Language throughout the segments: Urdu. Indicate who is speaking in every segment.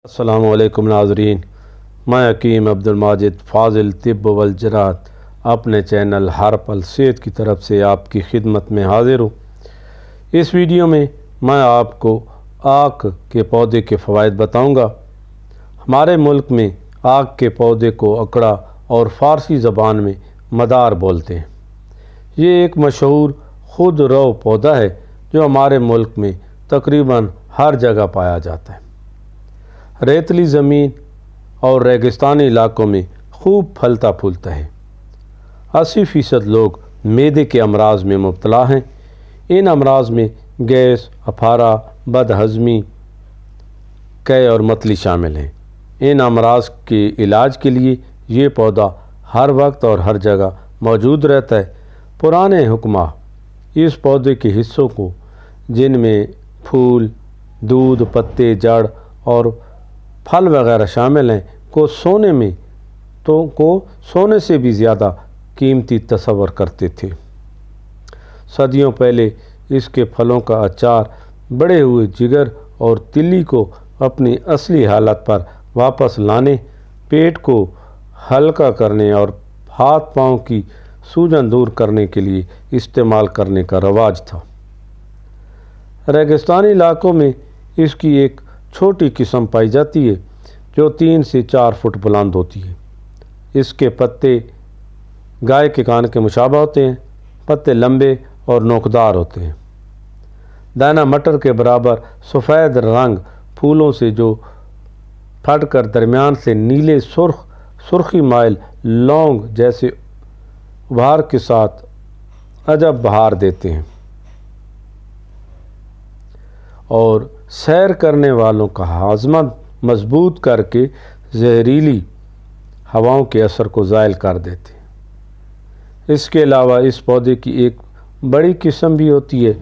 Speaker 1: السلام علیکم ناظرین، میں حکیم عبدالماجد فاضل طب والجراحت اپنے چینل ہر پل صحت کی طرف سے آپ کی خدمت میں حاضر ہوں۔ اس ویڈیو میں آپ کو آک کے پودے کے فوائد بتاؤں گا۔ ہمارے ملک میں آک کے پودے کو اکڑا اور فارسی زبان میں مدار بولتے ہیں۔ یہ ایک مشہور خود رو پودا ہے جو ہمارے ملک میں تقریباً ہر جگہ پایا جاتا ہے۔ ریتلی زمین اور ریگستانی علاقوں میں خوب پھلتا پھولتا ہے۔ 80% لوگ معدے کے امراض میں مبتلا ہیں۔ ان امراض میں گیس، افارہ، بد ہضمی، قے اور متلی شامل ہیں۔ ان امراض کے علاج کے لیے یہ پودا ہر وقت اور ہر جگہ موجود رہتا ہے۔ پرانے حکماں اس پودے کے حصوں کو، جن میں پھول، دودھ، پتے، جڑ اور پھل وغیرہ شامل ہیں، کو سونے سے بھی زیادہ قیمتی تصور کرتے تھے۔ صدیوں پہلے اس کے پھلوں کا اچار بڑے ہوئے جگر اور تلی کو اپنی اصلی حالت پر واپس لانے، پیٹ کو ہلکا کرنے اور ہاتھ پاؤں کی سوجن دور کرنے کے لیے استعمال کرنے کا رواج تھا۔ ریگستانی علاقوں میں اس کی ایک چھوٹی قسم پائی جاتی ہے جو 3 سے 4 فٹ بلند ہوتی ہے۔ اس کے پتے گائے کے کان کے مشابہ ہوتے ہیں۔ پتے لمبے اور نوکدار ہوتے ہیں۔ دانہ مٹر کے برابر سفید رنگ پھولوں سے جو پھٹ کر درمیان سے نیلے سرخی مائل لونگ جیسے ابھار کے ساتھ عجب بہار دیتے ہیں اور سیر کرنے والوں کا ہاضمہ مضبوط کر کے زہریلی ہواؤں کے اثر کو زائل کر دیتے ہیں۔ اس کے علاوہ اس پودے کی ایک بڑی قسم بھی ہوتی ہے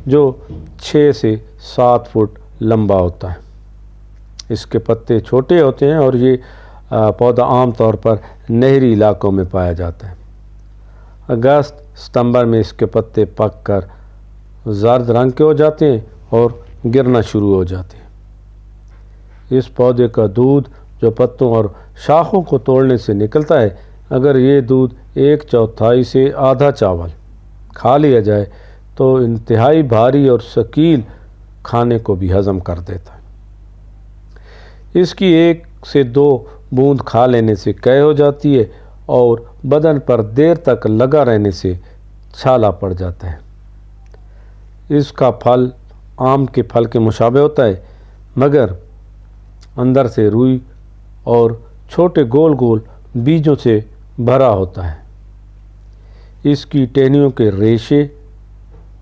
Speaker 1: جو 6 سے 7 فٹ لمبا ہوتا ہے۔ اس کے پتے چھوٹے ہوتے ہیں اور یہ پودا عام طور پر نہری علاقوں میں پایا جاتا ہے۔ اگست ستمبر میں اس کے پتے پک کر زرد رنگ کے ہو جاتے ہیں اور گرنا شروع ہو جاتے ہیں۔ اس پودے کا دودھ جو پتوں اور شاخوں کو توڑنے سے نکلتا ہے، اگر یہ دودھ 1/4 سے آدھا چاول کھا لیا جائے تو انتہائی بھاری اور ثقیل کھانے کو بھی ہضم کر دیتا ہے۔ اس کی 1 سے 2 بوند کھا لینے سے قے ہو جاتی ہے اور بدن پر دیر تک لگا رہنے سے چھالا پڑ جاتا ہے۔ اس کا پھل آم کے پھل کے مشابہ ہوتا ہے، مگر اندر سے روئی اور چھوٹے گول گول بیجوں سے بھرا ہوتا ہے۔ اس کی ٹہنیوں کے ریشے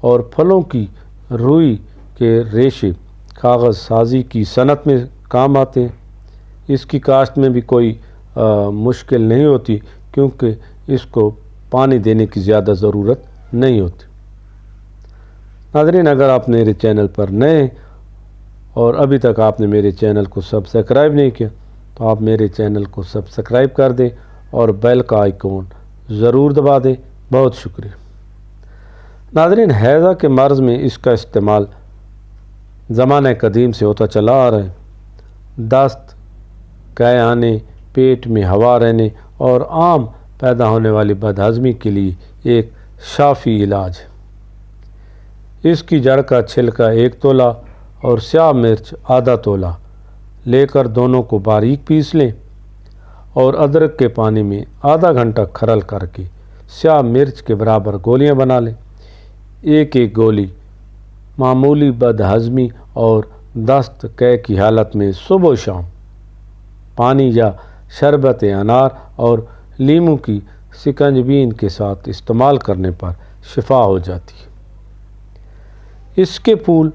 Speaker 1: اور پھلوں کی روئی کے ریشے کاغذ سازی کی صنعت میں کام آتے ہیں۔ اس کی کاشت میں بھی کوئی مشکل نہیں ہوتی کیونکہ اس کو پانی دینے کی زیادہ ضرورت نہیں ہوتی۔ ناظرین، اگر آپ میرے چینل پر نئے ہیں اور ابھی تک آپ نے میرے چینل کو سبسکرائب نہیں کیا تو آپ میرے چینل کو سبسکرائب کر دیں اور بیل کا آئیکن ضرور دبا دیں۔ بہت شکریہ۔ ناظرین، ہیضہ کے مرض میں اس کا استعمال زمانہ قدیم سے ہوتا چلا آ رہا ہے۔ دست، قے آنے، پیٹ میں ہوا رہنے اور عام پیدا ہونے والی بد ہضمی کے لیے ایک شافی علاج ہے۔ اس کی جڑ کا چھلکا 1 تولہ اور سیاہ مرچ آدھا تولہ لے کر دونوں کو باریک پیس لیں اور ادرک کے پانی میں آدھا گھنٹہ کھرل کر کے سیاہ مرچ کے برابر گولیاں بنا لیں۔ ایک گولی معمولی بد ہضمی اور دست قے کی حالت میں صبح و شام پانی یا شربت انار اور لیموں کی سکنجبین کے ساتھ استعمال کرنے پر شفا ہو جاتی ہے۔ اس کے پھول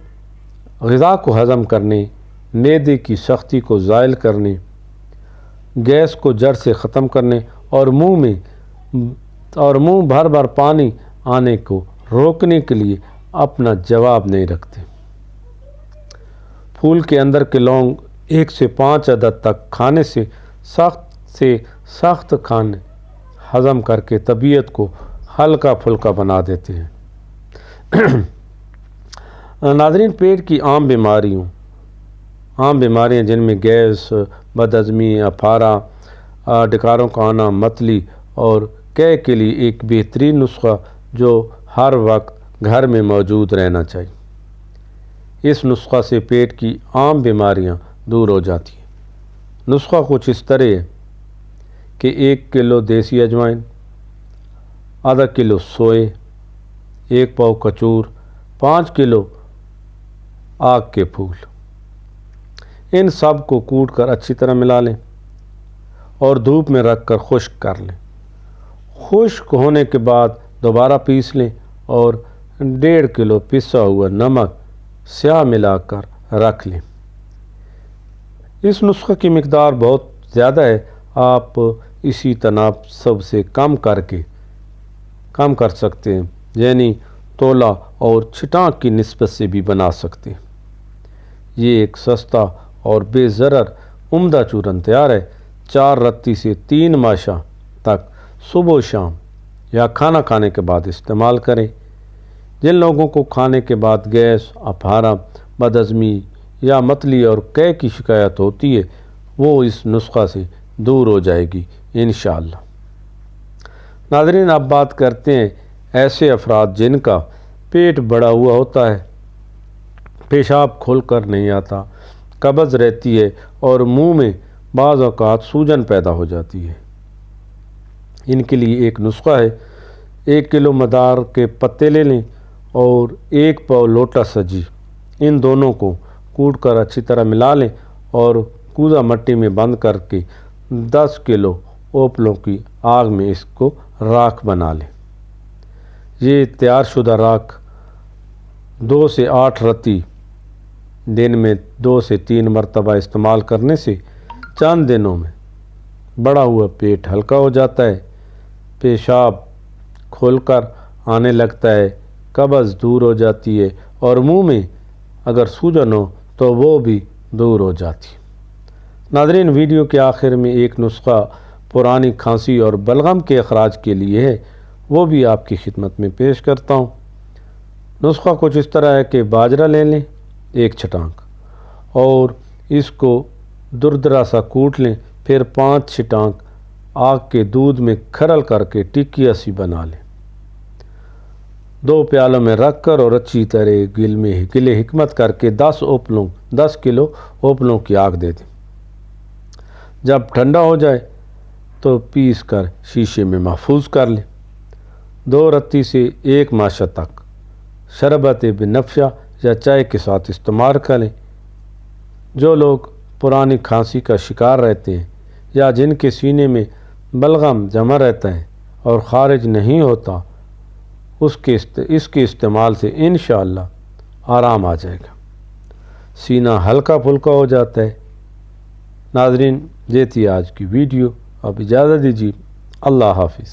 Speaker 1: غذا کو ہضم کرنے، معدے کی سختی کو زائل کرنے، گیس کو جڑ سے ختم کرنے اور منہ بھر پانی آنے کو روکنے کے لیے اپنا جواب نہیں رکھتے۔ پھول کے اندر کے لونگ 1 سے 5 عدد تک کھانے سے سخت کھانے ہضم کر کے طبیعت کو ہلکا پھلکا بنا دیتے ہیں۔ ناظرین، پیٹ کی عام بیماریوں عام بیماریاں جن میں گیس، بدہضمی، اپھارا، ڈکاروں کا آنا، متلی اور قے کے لیے ایک بہترین نسخہ جو ہر وقت گھر میں موجود رہنا چاہیے۔ اس نسخہ سے پیٹ کی عام بیماریاں دور ہو جاتی ہیں۔ نسخہ کچھ اس طرح ہے کہ 1 کلو دیسی اجوائن، آدھا کلو سوئے، 1 پاؤ کچور، 5 کلو آگ کے پھول، ان سب کو کوٹ کر اچھی طرح ملا لیں اور دھوپ میں رکھ کر خشک کر لیں۔ خشک ہونے کے بعد دوبارہ پیس لیں اور 1.5 کلو پسا ہوا نمک سیاہ ملا کر رکھ لیں۔ اس نسخے کی مقدار بہت زیادہ ہے، آپ اسی تناسب سے کم کر سکتے ہیں، یعنی تولا اور چھٹانک کی نسبت سے بھی بنا سکتے ہیں۔ یہ ایک سستا اور بے ضرر عمدہ چورن تیار ہے۔ 4 رتی سے 3 ماشا تک صبح و شام یا کھانا کھانے کے بعد استعمال کریں۔ جن لوگوں کو کھانے کے بعد گیس، اپھارا، بدہضمی یا متلی اور قے کی شکایت ہوتی ہے وہ اس نسخہ سے دور ہو جائے گی انشاءاللہ۔ ناظرین، اب بات کرتے ہیں ایسے افراد جن کا پیٹ بڑا ہوا ہوتا ہے، پیشاب کھل کر نہیں آتا، قبض رہتی ہے اور منہ میں بعض اوقات سوجن پیدا ہو جاتی ہے۔ ان کے لیے ایک نسخہ ہے۔ 1 کلو مدار کے پتے لے لیں اور 1 پاؤ لوٹا سجی، ان دونوں کو کوٹ کر اچھی طرح ملا لیں اور کوزہ مٹی میں بند کر کے 10 کلو اوپلوں کی آگ میں اس کو راکھ بنا لیں۔ یہ تیار شدہ راکھ 2 سے 8 رتی دن میں 2 سے 3 مرتبہ استعمال کرنے سے چند دنوں میں بڑا ہوا پیٹ ہلکا ہو جاتا ہے، پیشاب کھل کر آنے لگتا ہے، قبض دور ہو جاتی ہے اور منہ میں اگر سوجن ہو تو وہ بھی دور ہو جاتی ہے۔ ناظرین، ویڈیو کے آخر میں ایک نسخہ پرانی کھانسی اور بلغم کے اخراج کے لیے ہے، وہ بھی آپ کی خدمت میں پیش کرتا ہوں۔ نسخہ کچھ اس طرح ہے کہ باجرہ لے لیں 1 چھٹانک اور اس کو دردرا سا کوٹ لیں، پھر 5 چھٹانک آگ کے دودھ میں کھرل کر کے ٹکیا سی بنا لیں۔ 2 پیالوں میں رکھ کر اور اچھی طرح گلے حکمت کر کے 10 کلو اوپلوں کی آگ دے دیں۔ جب ٹھنڈا ہو جائے تو پیس کر شیشے میں محفوظ کر لیں۔ 2 رتی سے 1 ماشا تک شربت بنفشہ یا چائے کے ساتھ استعمال کریں۔ جو لوگ پرانی کھانسی کا شکار رہتے ہیں یا جن کے سینے میں بلغم جمع رہتا ہے اور خارج نہیں ہوتا، اس کے استعمال سے انشاءاللہ آرام آ جائے گا، سینہ ہلکا پھلکا ہو جاتا ہے۔ ناظرین، یہ تھی آج کی ویڈیو، اب اجازت دیجیے، اللہ حافظ۔